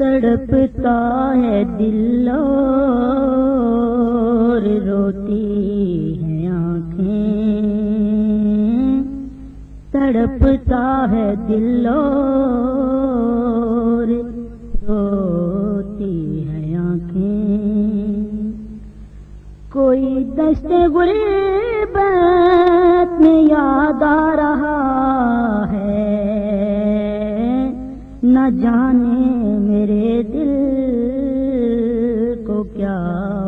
تڑپتا ہے دل اور روتی ہیں آنکھیں، تڑپتا ہے دل اور روتی ہیں آنکھیں، کوئی دشت غربت میں یاد آ رہا ہے، نہ جانے میرے دل کو کیا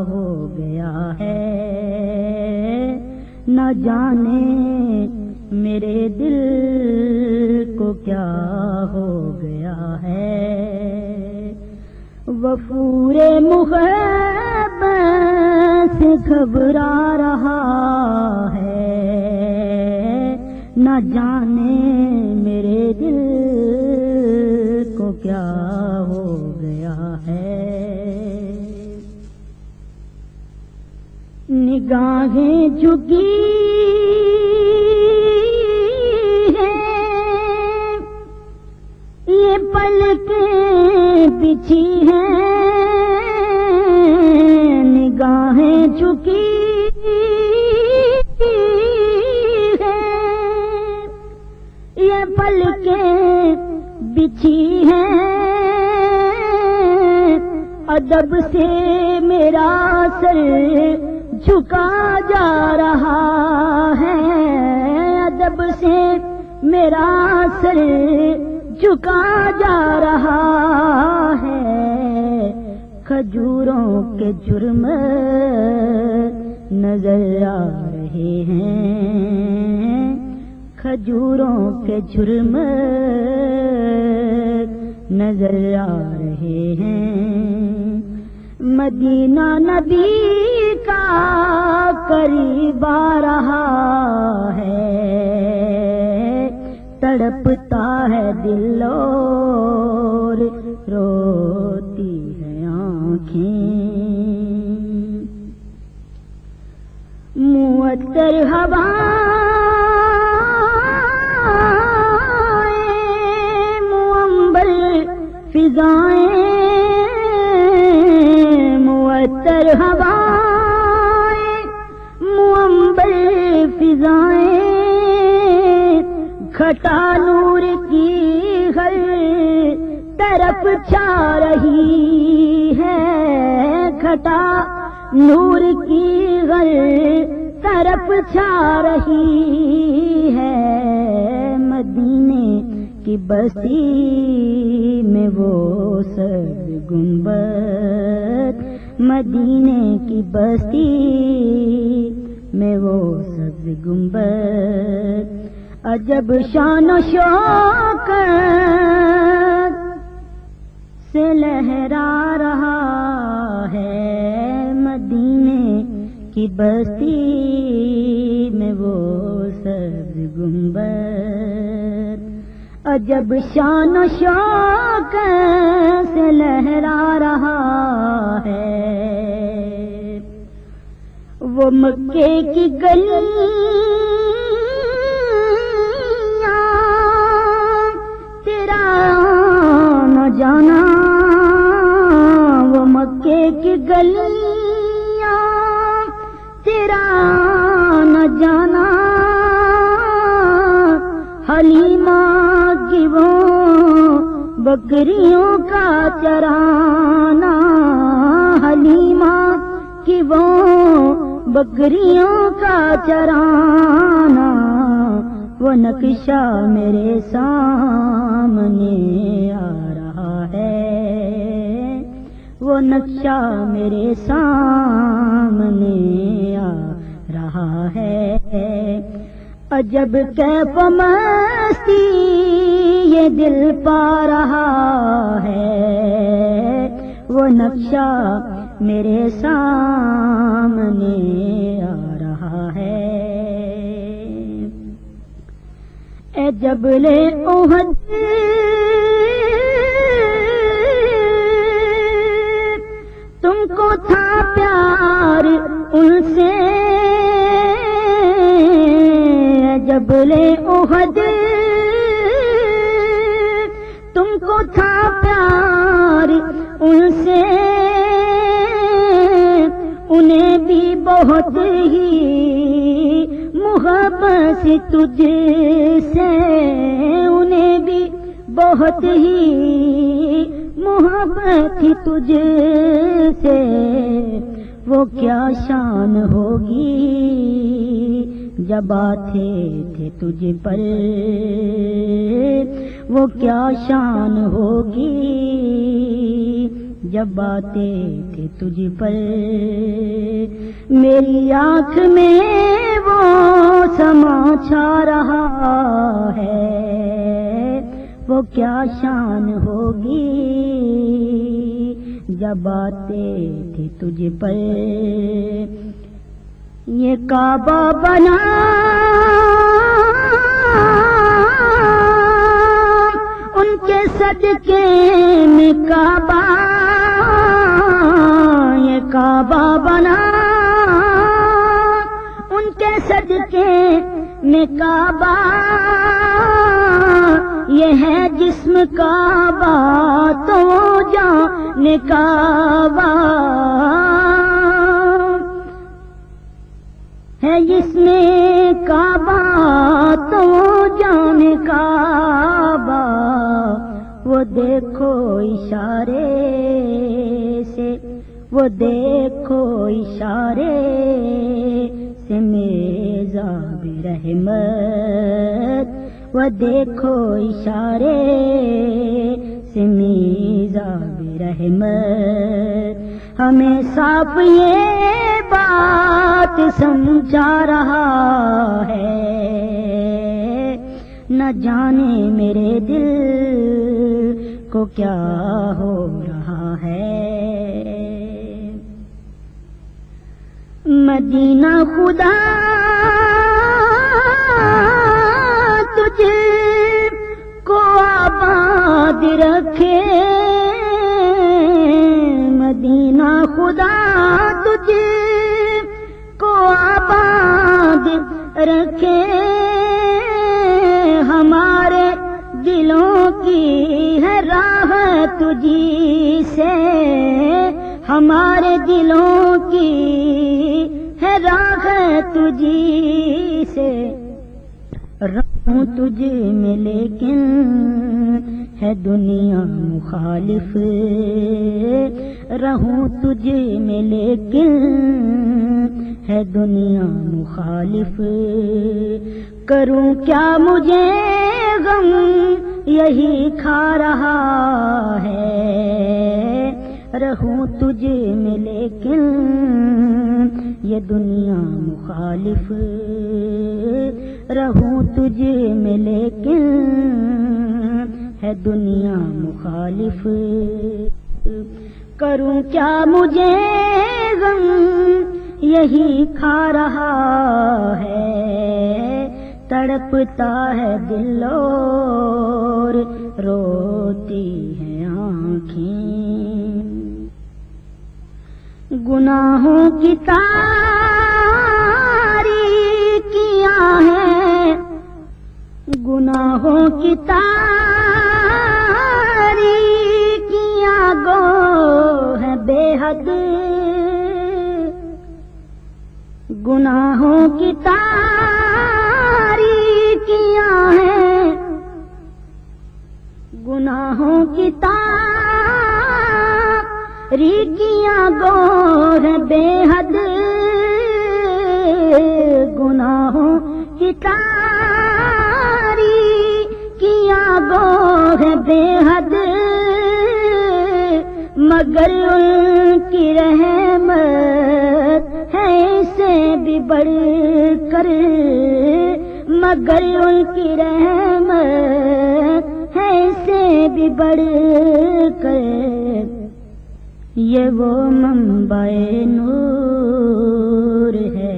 ہو گیا ہے، نہ جانے میرے دل کو کیا ہو گیا ہے، وفور محبت سے گھبرا رہا ہے، نہ جانے میرے دل کو کیا ہو گیا ہے، نگاہیں جھکی ہیں یہ پلکیں بچھی ہیں، نگاہیں جھکی ہیں یہ پلکیں بچھی ہیں، ادب سے میرا سر جھکا جا رہا ہے، ادب سے میرا سر جھکا جا رہا ہے، کھجوروں کے جرم نظر آ رہے ہیں، کھجوروں کے جرم نظر آ رہے ہیں، مدینہ نبی کا قریب آ رہا ہے، تڑپتا ہے دل اور روتی ہے آنکھیں، معطر ہوائیں معنبر فضائیں، معطر ہوائیں معنبر فضائیں، گھٹا نور کی ہر طرف چھا رہی ہے، گھٹا نور کی ہر طرف چھا رہی ہے، مدینے کی بستی میں وہ سر گنبد، مدینے کی بستی میں وہ سبز گنبد، عجب شان و شوکت سے لہرا رہا ہے، مدینے کی بستی میں وہ سبز گنبد، عجب شان و شوکت سے لہرا رہا ہے، وہ مکے کی گلیاں تیرا نہ جانا، وہ مکے کی گلیاں تیرا نہ جانا، حلیمہ کی وہ بکریوں کا چرانا، حلیمہ کی وہ بکریوں کا چرانا، وہ نقشہ میرے سامنے آ رہا ہے، وہ نقشہ میرے سامنے آ رہا ہے، عجب کیف مستی یہ دل پا رہا ہے، وہ نقشہ میرے سامنے آ رہا ہے، اے جبل احد تم کو تھا پیار ان سے، جبل احد تم کو تھا پیار بہت ہی محبت تجھ سے، انہیں بھی بہت ہی محبت تھی تجھ سے، وہ کیا شان ہوگی جب آتے تھے تجھ پر، وہ کیا شان ہوگی جب آتے تھے تجھ پر، میری آنکھ میں وہ سما چھا رہا ہے، وہ کیا شان ہوگی جب آتے تھے تجھ پر، یہ کعبہ بنا ان کے صدقے میں کعبہ، یہ کعبہ بنا ان کے صدقے میں کعبہ، یہ ہے جسم کعبہ تو جان کعبہ ہے، جس میں کعبہ تو جان کعبہ، وہ دیکھو اشارے سے، وہ دیکھو اشارے سے میزاب رحمت، وہ دیکھو اشارے سے میزاب رحمت، ہمیں صاف یہ بات سمجھا رہا ہے، نہ جانے میرے دل کو کیا ہو رہا ہے، مدینہ خدا تجھے کو آباد رکھے، مدینہ خدا تجھے کو آباد رکھے، ہمارے دلوں کی ہے راہ تجھی سے، ہمارے دلوں کی ہے راہ تجھی سے، رہوں تجھ میں لیکن ہے دنیا مخالف، رہوں تجھ میں لیکن ہے دنیا مخالف، کروں کیا مجھے غم یہی کھا رہا ہے، رہوں تجھ میں لیکن یہ دنیا مخالف، رہوں تجھ میں لیکن ہے دنیا مخالف، کروں کیا مجھے غم یہی کھا رہا ہے، تڑپتا ہے دل اور روتی ہے آنکھیں، گناہوں کی تاریکیاں ہیں، گناہوں کی تاریکیاں گو ہے بے حد، گناہوں کی تاریکیاں ہیں، گناہوں کی تاریکیاں گو ہے بے حد، گناہوں کی تاریکیاں گو ہے بے حد، مگر ان کی رحمت ہے اسے بھی بڑھ کر، مگر ان کی رحمت ہے اسے بھی بڑھ کر، یہ وہ منبع نور ہے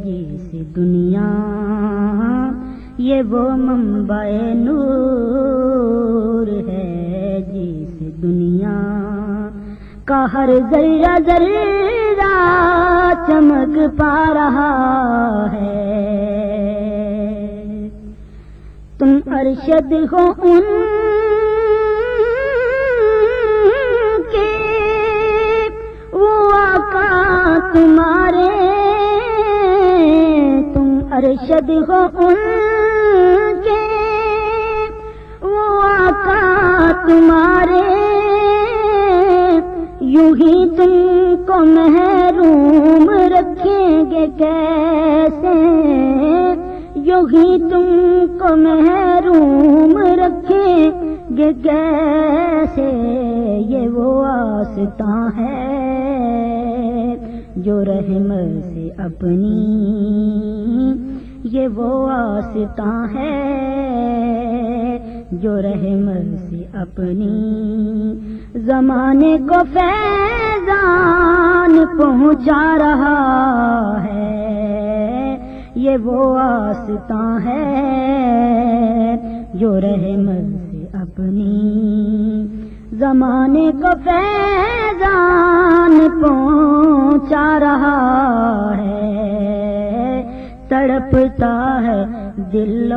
جس دنیا، یہ وہ منبع نور ہے جس دنیا کا ہر ذرہ ذرہ چمک پا رہا ہے، تم ارشد ہو ان کے، وہ آقا تمہارے ارشد ہو ان کے وہ آقا تمہارے، یوں ہی تم کو محروم رکھیں گے کیسے، یوں ہی تم کو محروم رکھیں گے کیسے، یہ وہ واسطہ ہے جو رحمت سے اپنی، یہ وہ واسطہ ہے جو رحمت سے اپنی، زمانے کو فیضان پہنچا رہا ہے، یہ وہ واسطہ ہے جو رحمت سے اپنی، زمانے کو فیضان پہنچا رہا ہے، تڑپتا ہے دل و